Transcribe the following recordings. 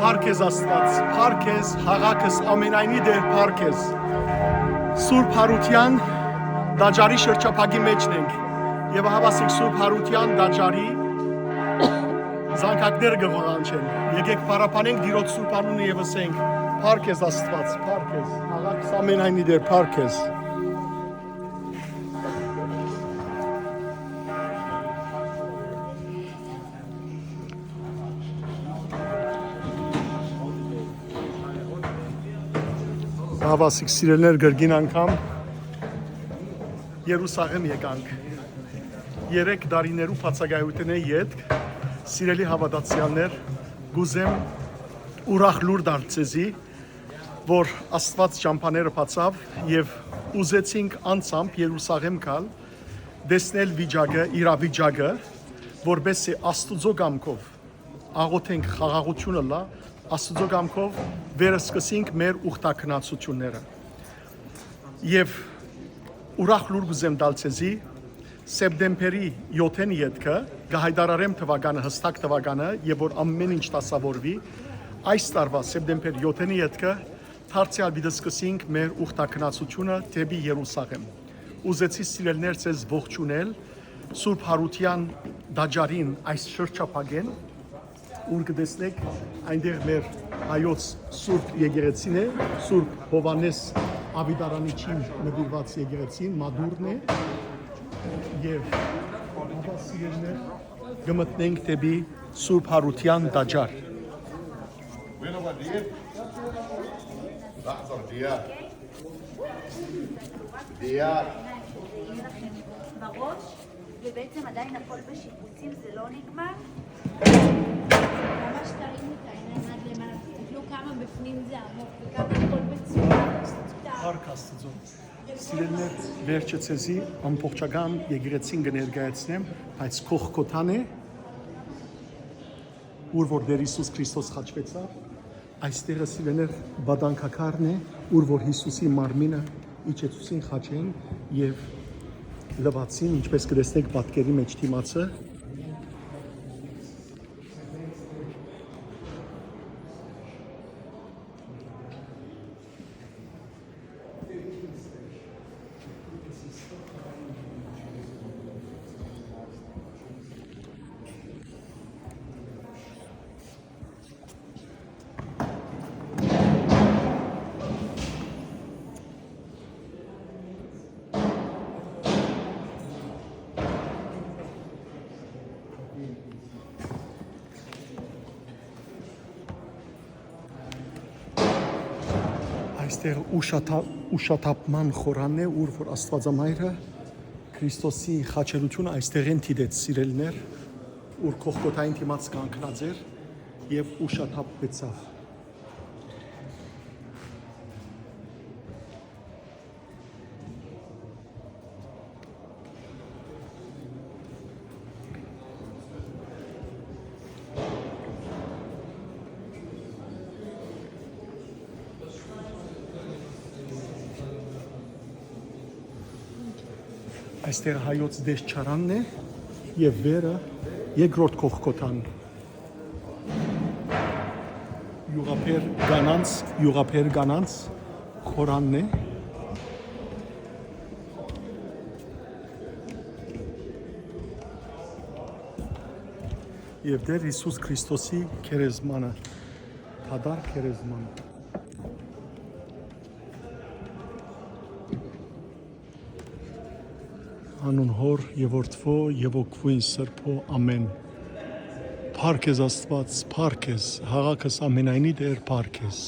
Փարքեզ Աստված, Փարքեզ հաղաքս ամենայնի դեր Փարքեզ։ Սուրբ Հարության դաջարի շրջափակի մեջն ենք եւ հավասիկ Սուրբ Հարության դաջարի զանգակներ գողանչեն։ Եկեք փառապանենք Տիրոջ Սուրբ անունը եւ ասենք Փարքեզ Աստված, Փարքեզ հաղաքս ամենայնի դեր Փարքեզ։ Հավասիկ սիրելներ գրգին անգամ Երուսաղեմ եկանք 3 տարիներու բացակայութենե յետք սիրելի հավատացյալներ գուզեմ ուրախ լուր դարձեզի որ Աստված ճամփաները բացավ եւ ուզեցինք անցամբ Երուսաղեմ գալ դեսնել վիճակը իրավիճակը որբեսի Աստուծո կամքով աղոթենք խաղաղությունը լա Աստուծո կամքով վերսկսենք մեր ուխտակնացությունները եւ ուրախ լուր գուզեմ դալցեզի սեպտեմբերի 7-ին յետքը գահայդարարեմ թվականը հստակ թվականը եւ որ ամեն ինչ տասավորվի այս տարվա սեպտեմբեր 7-ին յետքը դարձյալ դիսկսինք մեր ուխտակնացությունը դեպի Երուսաղեմ ուզեցի սիրելներ ցեզ ողջունել Սուրբ Հարության դաջարին այս շրջափակեն ուր կտեսնեք այնտեղ մեր հայոց Սուրբ եկեղեցին է Սուրբ Հովանես Ավիդարանիչին նվիրված եկեղեցին մադուրն է եւ հավասիրներ գմտնենք դեպի Սուրբ Հարության դաջար בראש, ובעצם עדיין הכל בשיפוצים, זה לא נגמר. ממש תרימו את העיניים עד למעלה, תסתכלו כמה בפנים זה עמוק וכמה הכל בצורה. Փառք Աստծո։ Սիրելիներ, վերջը ցեզի ամբողջական եկեղեցին կներկայացնեմ, բայց կողքոթան է, ուր որ Տեր Հիսուս Քրիստոս խաչվեցավ, այստեղը սիրելիներ բադանքակարն է, ուր որ Հիսուսի մարմինը իջեցուցին խաչեն եւ լվացին, ինչպես կտեսնեք պատկերի մեջ դիմացը այստեղ ուշաթափման խորանն է, ուր որ Աստվածամայրը Քրիստոսի խաչելությունը այստեղեն դիտեց սիրելիներ, ուր կողքոթային դիմաց կանգնած էր եւ ուշաթափվեցավ։ Այստեղ հայոց դեշչարանն է եւ վերը երկրորդ կողքոթան յուղափեր կանանց խորանն է եւ Տեր Հիսուս Քրիստոսի քերեզմանը թադար քերեզմանը Անուն հոր եւ որդվո եւ օգվույն սրբո ամեն Փարքեզ Աստված Փարքեզ հաղաքս ամենայնի դեր Փարքեզ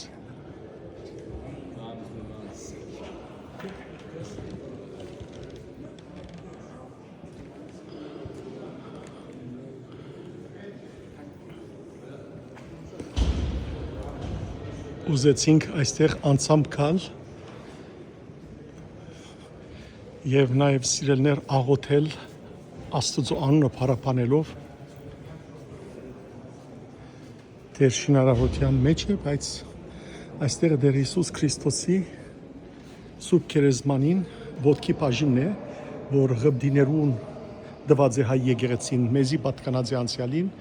Ուզեցինք այստեղ անցամբ գալ Եվ նաև սիրելներ աղոթել Աստծո անունը փառապանելով Տեր շինարարության մեջ է, բայց այստեղ Տեր Հիսուս Քրիստոսի Սուրբ քերեզմանին ոտքի բաժինն է, որ ղբդիներուն դված է հայ եկեղեցին մեզի պատկանած է անցյալին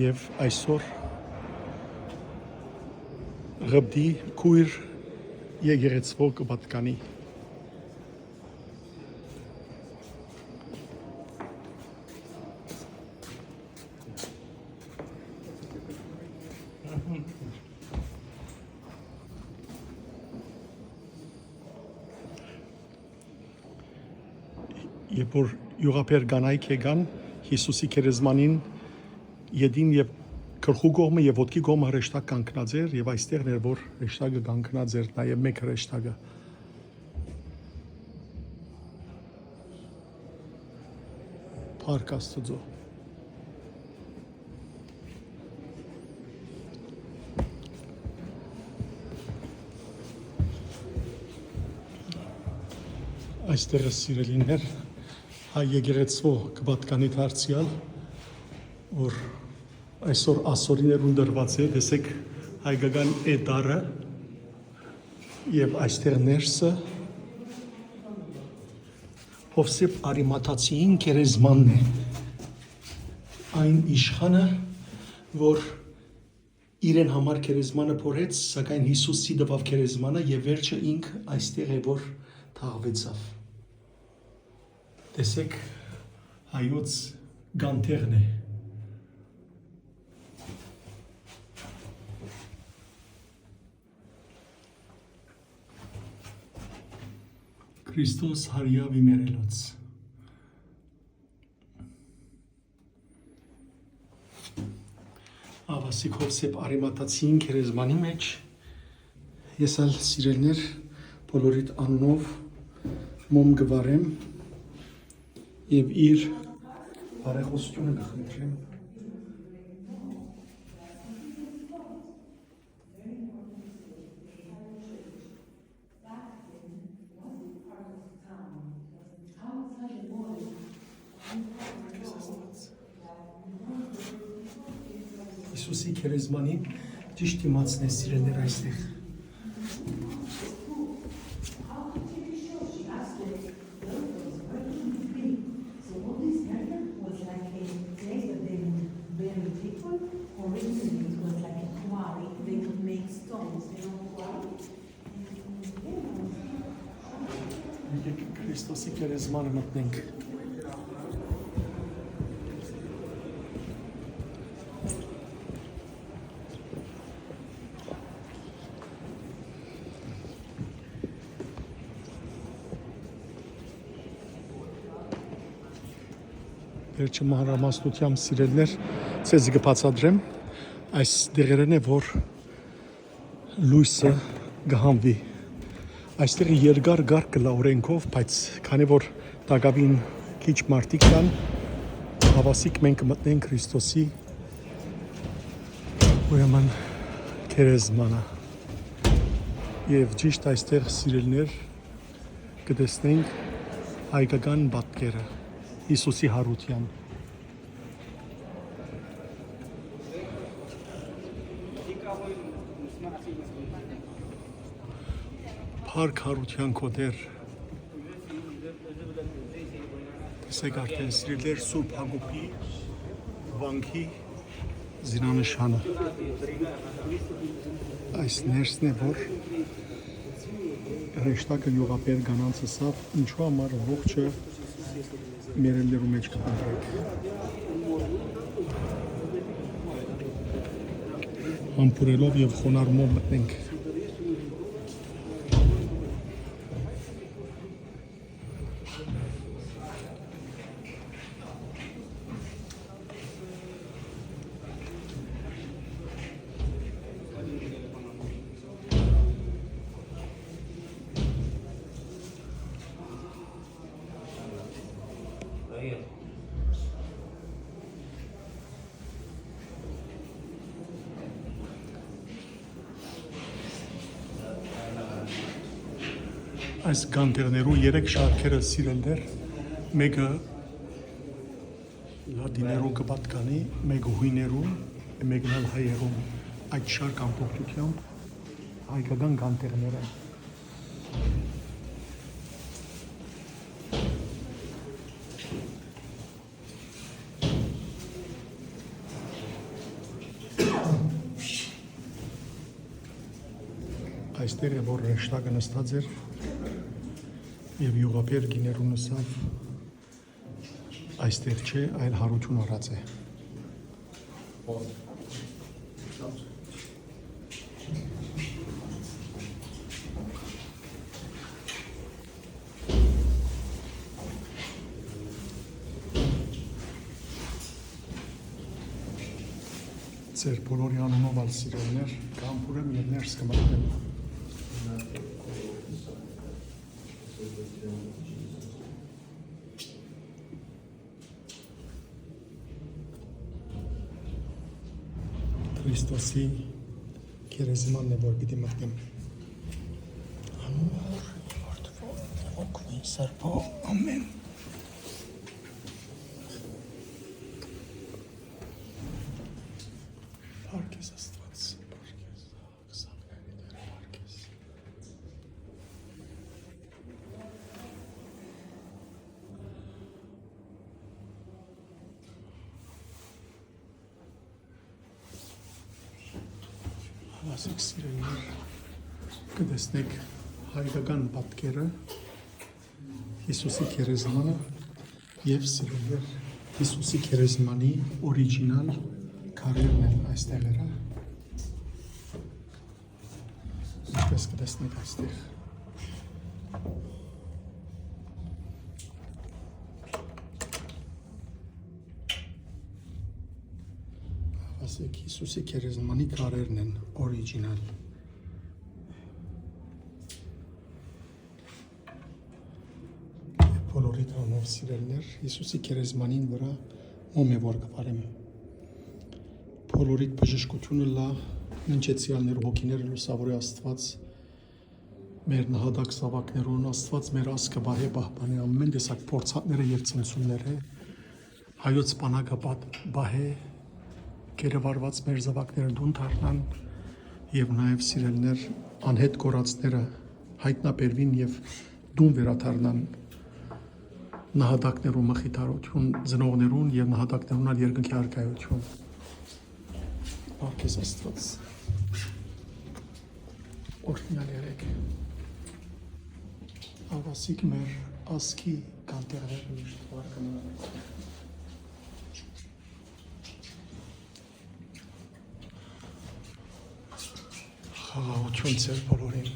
եւ այսօր Ռբդի քույր եկեղեցվո կպատկանի Երբ որ յուղապեր կանայք եկան Հիսուսի քերեզմանին յետին եւ գլխու կողմը եւ ոտքի կողմը հրեշտակ կանգնած էր եւ այստեղ ներ որ հրեշտակը կանգնած էր նաեւ մեկ հրեշտակը Փառք Աստծո Այստեղ սիրելիներ հայ եկեղեցու կպատկանի դարձյալ որ այսօր ասորիներուն դրված է տեսեք հայկական էդարը եւ այստեղ ներսը Հովսեփ Արիմաթացիին քերեզմանն է այն իշխանը որ իրեն համար քերեզմանը փորեց սակայն Հիսուսի դվավ քերեզմանը եւ վերջը ինքը այստեղ է որ թաղվեցավ Տեսեք հայոց գանթերն է Քրիստոս հարյավի մերելոց Ավասիկ Հովսեփ Արիմաթացիին քերեզմանի մեջ ես ալ սիրելներ բոլորիդ անունով մոմ գվարեմ Եվ իր բարեխոսությունը կխնդրեմ Հիսուսի քերեզմանին ճիշտ իմացն է սիրելներ այստեղ Քրիստոսի քերեզմանը մտնենք Վերջը մանրամասնությամբ սիրելներ ցեզ կբացատրեմ այս դերերն է որ լույսը գահանվի Այստեղ երկար գարկ լաուրենքով, բայց քանի որ տակավին քիչ մարդիկ կան, հավասիկ մենք մտնենք Քրիստոսի ուրեմն քերեզմանը եւ ճիշտ այստեղ սիրելներ կտեսնենք հայկական պատկերը Հիսուսի հարության Փառք հարության կոդեր Տեսեք արդեն սիրելեր Սուրբ Հակոբի վանքի զինանշանը Այս ներսն է որ հրեշտակը յուղապեր կանանցը սավ ինչու համար ողջը մերելներու մեջ կպնդրեք Համբուրելով եւ խոնարհումով մտնենք Այս գանտերներու 3 շարքերը սիրելներ, մեկը լատիներու կպատկանի, մեկը հույներու, մեկն էլ հայերու, այդ շարք ամբողջությամբ հայկական գանտերները։ այստեղ է որ ռեշտակը նստած էր եւ յուղապեր գիներուն նսավ այստեղ չէ, այլ հարություն առած է։ Ձեր բոլորի անունով ալ սիրելիներ, կամփուրեմ եւ ներս կմտնեմ։ Քրիստոսի քերեզմանն է որ պիտի մտնեմ։ Անոր Որդու օգնի Սրբո, ամեն։ Պարկես Աստված, պարկես, կսակների դեր պարկես։ Հավասիկ սիրելիներ, կտեսնեք հայկական պատկերը, Հիսուսի քերեզմանը եւ սիրելիներ, Հիսուսի քերեզմանի օրիջինալ քարերն են այստեղերը, ինչպես կտեսնեք այստեղ։ Ասեք Հիսուսի քերեզմանի քարերն են օրիջինալ։ Բոլորի տանով սիրելիներ, Հիսուսի քերեզմանին վրա մոմ է որ կվարեմ։ Բոլորիդ բժշկությունը լա, մինչեցյալներ հոգիները լուսավորի Աստված, մեր նահատակ սավակներուն, Աստված մեր ասկը բարե պահպանի, ամեն տեսակ փորձանքները եւ ցնցումները, հայոց բանակը բահե, կերևարված մեր զավակները դուն դառնան եւ նաեւ սիրելներ անհետ կորածները հայտնաբերվին եւ դուն վերադառնան նահատակներուն մխիթարություն, ծնողներուն եւ նահատակներուն ալ երկնքի արքայություն։ Պարկես Աստված, օրհնյալ եղեք, ավասիկ մեր ասքի կանտեղները միշտ վարկանան։ Խաղաղություն ձեր բոլորին։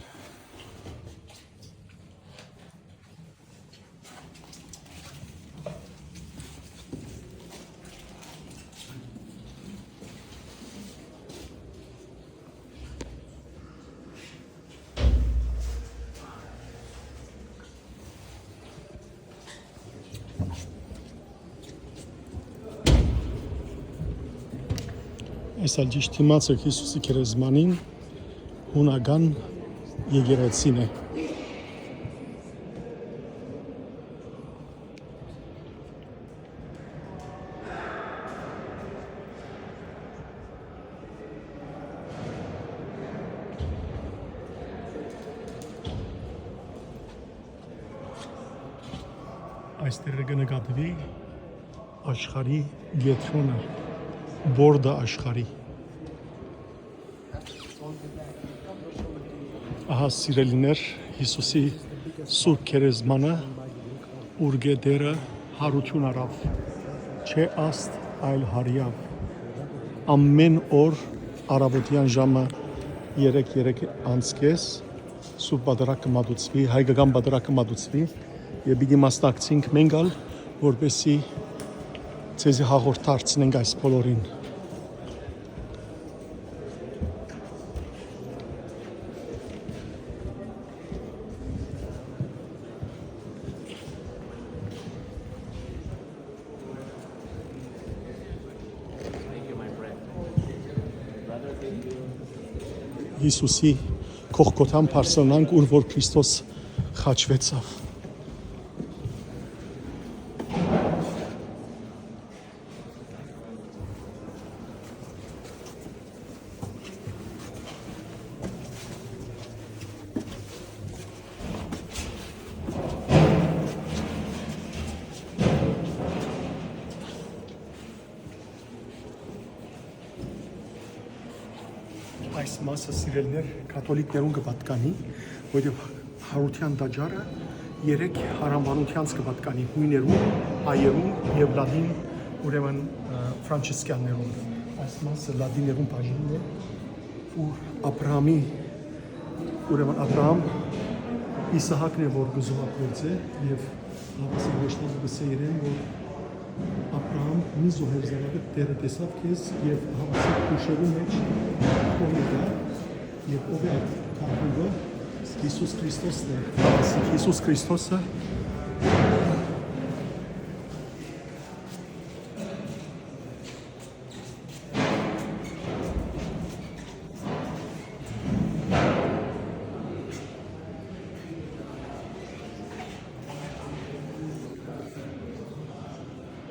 Այս ալ ճիշտ իմացեք Հիսուսի քերեզմանին հունական եկեղեցին է։ Այստեղ կնկատվի աշխարհի եթրոնը, բորդը աշխարհի։ Ահա սիրելիներ, Հիսուսի սուրբ քերեզմանը, ուրգե դերը հարություն արավ, չէ աստ այլ հարյավ։ Ամեն օր առավոտյան ժամը 3 անցկես սուրբ բادرակը մատուցվի, հայկական բادرակը մատուցվի եւ պիտի մասնակցենք մենք ալ, որպեսզի ցեզի հաղորդ դարձնենք այս բոլորին։ Հիսուսի կողքոթան փարսանանք, ուր որ Քրիստոս խաչվեցավ։ այս մասը սիրելներ կաթոլիկներուն կպատկանի, որովհետև հարության դաջարը երեք հարանվանությանց կպատկանի հույներուն, հայերուն եւ լադին ուրեմն ֆրանցիսկաներուն։ Այս մասը լադիներուն բաժինն է, որ Աբրահամի ուրեմն Աբրահամ Իսահակն է որ գզուհապրեց է եւ հավասար ոչնի գսեյրեն որ Աբրահամ մի զոհեր զավակը Տերը տեսավ քեզ եւ հավասար քուշերու մեջ կոմեդա եւ ով է քարուգը Հիսուս Քրիստոսն է հավասար Հիսուս Քրիստոսը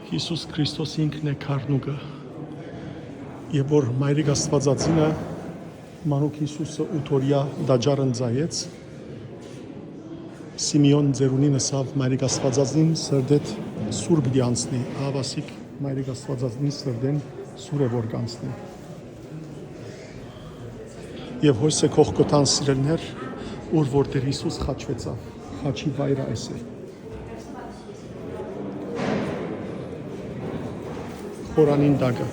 Հիսուս Քրիստոս ինքն է քարնուկը եւ որ Մայրիկ Աստվածածինը Մանուկ Հիսուսը ուտորյա դաջարն ծայեց Սիմեոն ձերունին ասավ Մայրիկ Աստվածածին սրդետ սուր պիտի անցնի հավասիկ Մայրիկ Աստվածածին սրդեն սուր է որ կանցնի եւ հույսը կողքոտան սիրելներ ուր որտեղ Հիսուս խաչվեցավ խաչի վայրը այս է Խորանին դագը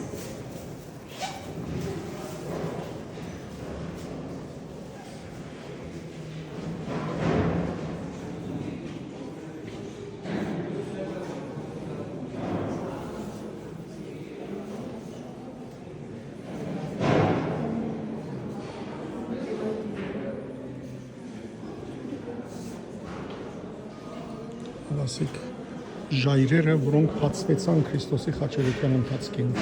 Ասիկ ժայրերը, որոնք բացվեցան Քրիստոսի խաչերության ընթացքին։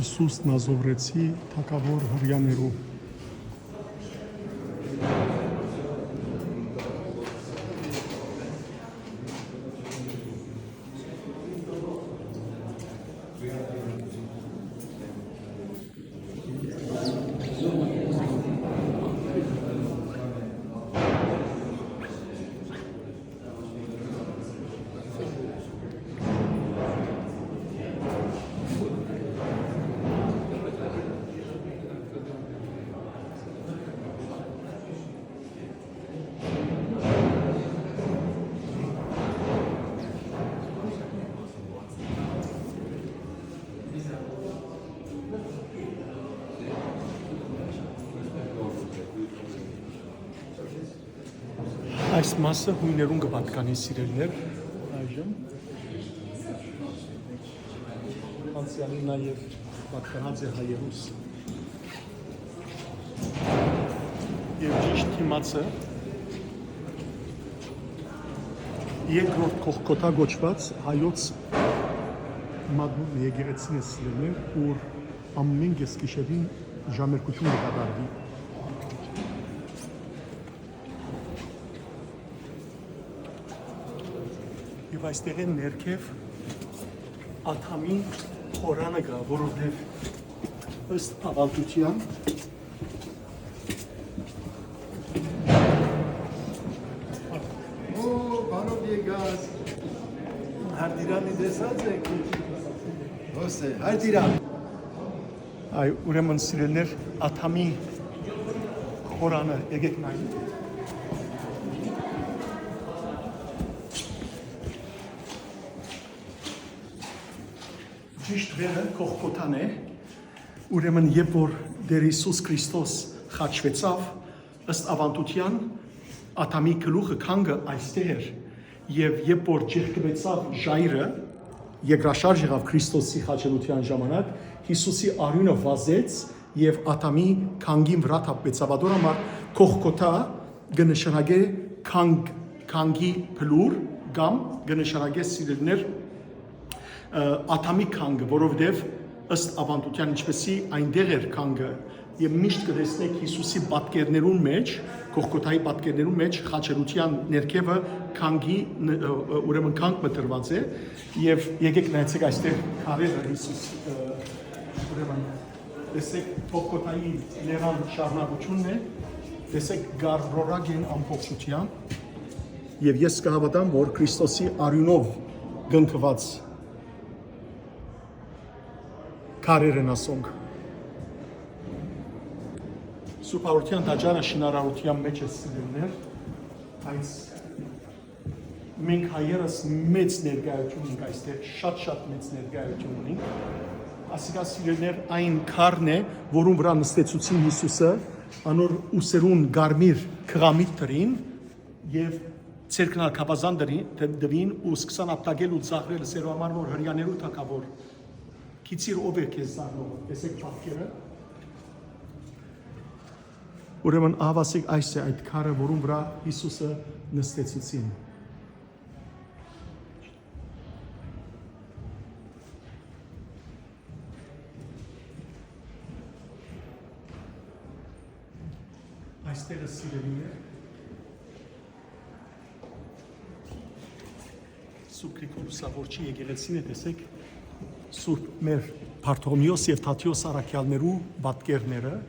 Հիսուս Նազովրեցի թագավոր հրյաներու Այս մասը հույներուն կպատկանի սիրելներ այժմ անցյալի նաև պատկանած է հայերուս և ճիշտ թիմացը երկրորդ կողքոտա գոչված հայոց մադմուն եկեղեցին է սիրելներ որ ամեն գեսկիշերին ժամերկություն կկատարվի Եվ այստեղ են ներքև աթամի խորանը գա, որովհետև ըստ ավանդության Բարով եկաս Հարտիրանի դեսած եք Հոսե, Հարտիրան այ ուրեմն սիրելներ աթամի խորանը եկեք նայեք Ճիշտ վերը կողքոտան է, ուրեմն երբ որ Տեր Հիսուս Քրիստոս խաչվեցավ, ըստ ավանդության աթամի գլուխը քանգը այստեղ էր, եւ երբ որ ջերկվեցավ ժայրը, երկրաշարժ եղավ Քրիստոսի խաչելության ժամանակ, Հիսուսի արյունը վազեց եւ ատամի քանգին վրա թափվեց։ Ավադոր համար կողքոթա կնշանակե քանգի փլուր կամ կնշանակե սիրելիներ ատամի քանգը, որովհետեւ ըստ ավանդության ինչպեսի այնտեղ էր քանգը եւ միշտ կտեսնեք Հիսուսի պատկերներուն մեջ, Գողգոթայի պատկերներուն մեջ խաչելության ներքևը քանգի ուրեմն քանգ մտրված է եւ եկեք նայեցեք այստեղ քարերը Հիսուս ուրեմն տեսեք Գողգոթայի լեռան շարունակությունն է, տեսեք գարրորագեն ամբողջությամբ եւ ես կհավատամ, որ Քրիստոսի արյունով գնքված քարեր են ասոնք Սուպարության տաճարը շինարարության մեջ է սիրելիներ, այս մենք հայերս մեծ ներկայություն ունենք այստեղ, շատ մեծ ներկայություն ունենք, ասիկա սիրելիներ այն քարն է, որում վրա նստեցուցին Հիսուսը, անոր ուսերուն գարմիր քղամիտ դրին եւ ցերկնալ կապազան դրին ու սկսան ապտագել ու ծաղրել սերո համար որ հрьяաներու թակավոր քիծիր ով է քեզ զարնող, տեսեք պատկերը Ուրեմն ահավասիկ այս է այդ քարը, որում վրա Հիսուսը նստեցուցին։ Այստեղը սիրելի է։ Սուրբ Գրիգորոսավորչի եկեղեցին է տեսեք Սուրբ մեր Բարթողմեոս եւ Թադեոս առաքյալներու պատկերները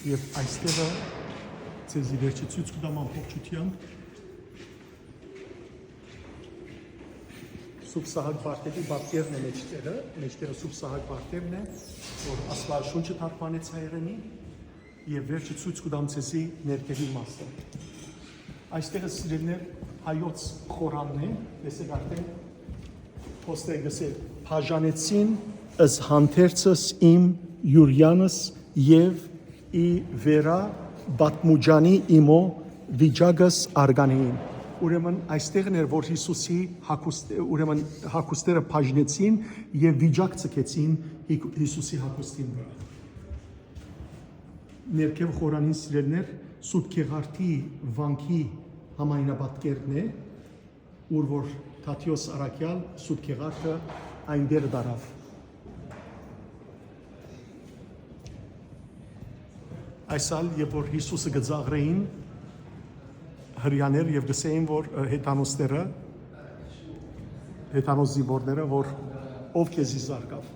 Եվ այստեղը ցեզի վերջի ցույց կտամ ամբողջությամբ Սուրբ Սահակ Բարտեվի պատկերն է մեջտեղը Սուրբ Սահակ Բարտևն է, որ Աստվածաշունչը թարգմանեց հայերենի եւ վերջի ցույց կտամ ցեզի ներքևի մասը։ Այստեղը սիրելիներ հայոց խորանն է, տեսեք արդեն փոստը գսե բաժանեցին ըս հանդերձս իմ Յուրյանս եւ ի վերա բատմուջանի իմո վիճակս արգանեին ուրեմն այստեղն էր որ Հիսուսի հագուստերը բաժնեցին եւ վիճակ ցկեցին Հիսուսի հագուստին վրա ներքև խորանին սիրելներ Սուրբ Գեղարդի վանքի համայնապատկերն է ուր որ Թադեոս առաքյալ Սուրբ Գեղարդը այնտեղ դարավ Այսալ, երբ որ Հիսուսը գծաղրեին հրյաներ և գսեին, որ հետանոսները, հետանոս զիվորները, որ ով կեզի զարկավ։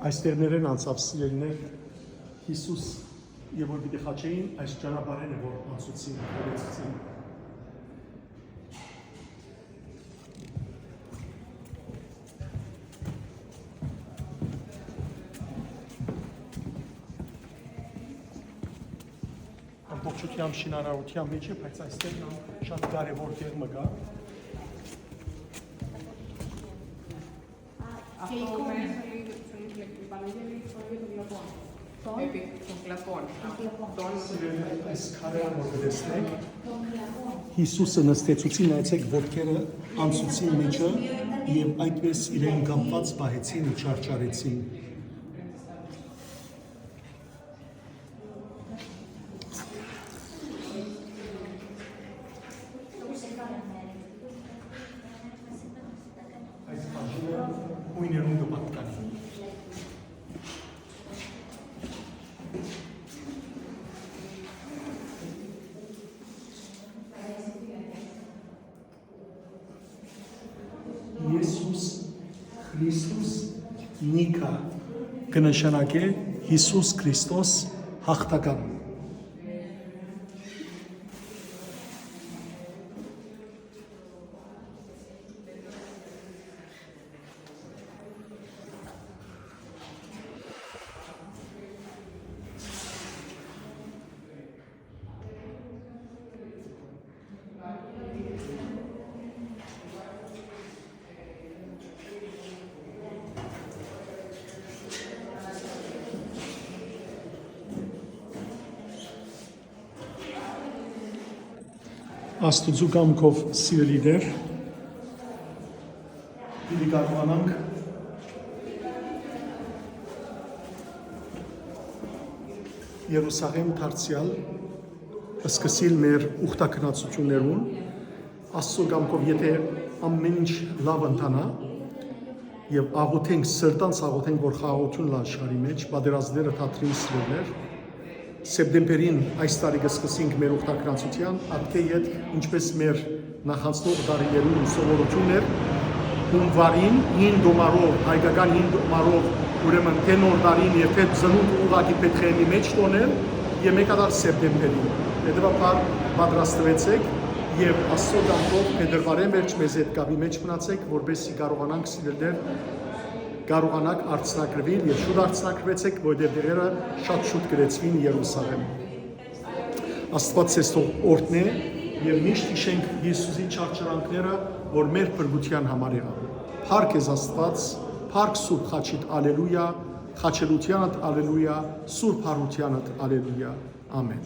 Այստեղներ են անցավ սիրելիներ Հիսուս Եվ որ պիտի խաչեին, այս ճանապարհեն է, որ անցուցին, հորեցուցին։ Ամբողջությամբ շինարարության մեջ է, բայց այստեղ շատ կարևոր տեղ մը կա։ Այս քարերը որ գտեսնեք Հիսուսը նստեցուցին նայեցեք ոտքերը անցուցին մեջը եւ այդպես իրեն կապված պահեցին ու չարչարեցին Այս բաժինը հույներուն կպատկանի Քրիստոս Նիկա կնշանակե Հիսուս Քրիստոս հաղթական Աստուծու կամքով սիրելիներ, պիտի կարողանանք Երուսաղեմ դարձյալ սկսել մեր ուխտակնացություններուն, Աստծո կամքով եթե ամեն ինչ լավ ընթանա եւ աղոթենք սրտանց աղոթենք, որ խաղաղություն լա աշխարհի մեջ, պատերազմները թատրին սրելներ, սեպտեմբերին այս տարի կսկսենք մեր ուխտակնացության, ատկե ետ ինչպես մեր նախանցնող տարիներուն սովորություններ, հունվարին 9 դոմարով, հայկական 9 դոմարով, ուրեմն թե նոր տարին եւ թե ծնունդ ուղակի պետք է մի մեջ տոնել եւ մեկադար սեպտեմբերին։ Հետեւաբար պատրաստվեցեք եւ Աստծո կամքով փետրվարի մեջ մեզ հետ կապի մեջ մնացեք, որպեսզի կարողանանք սիրելներ կարողանաք արցնակրվել եւ շուտ արցնակրվեցեք, որովհետեւ դերերը շատ շուտ գրեցվին Երուսաղեմ։ Աստված ցես թող օրհնե եւ միշտ հիշենք Հիսուսի չարչարանքները, որ մեր փրկության համար եղան։ Փառք ես Աստված, փառք Սուրբ Խաչիդ, ալելույա, խաչելությանդ, ալելույա, Սուրբ Հարությանդ, ալելույա։ Ամեն։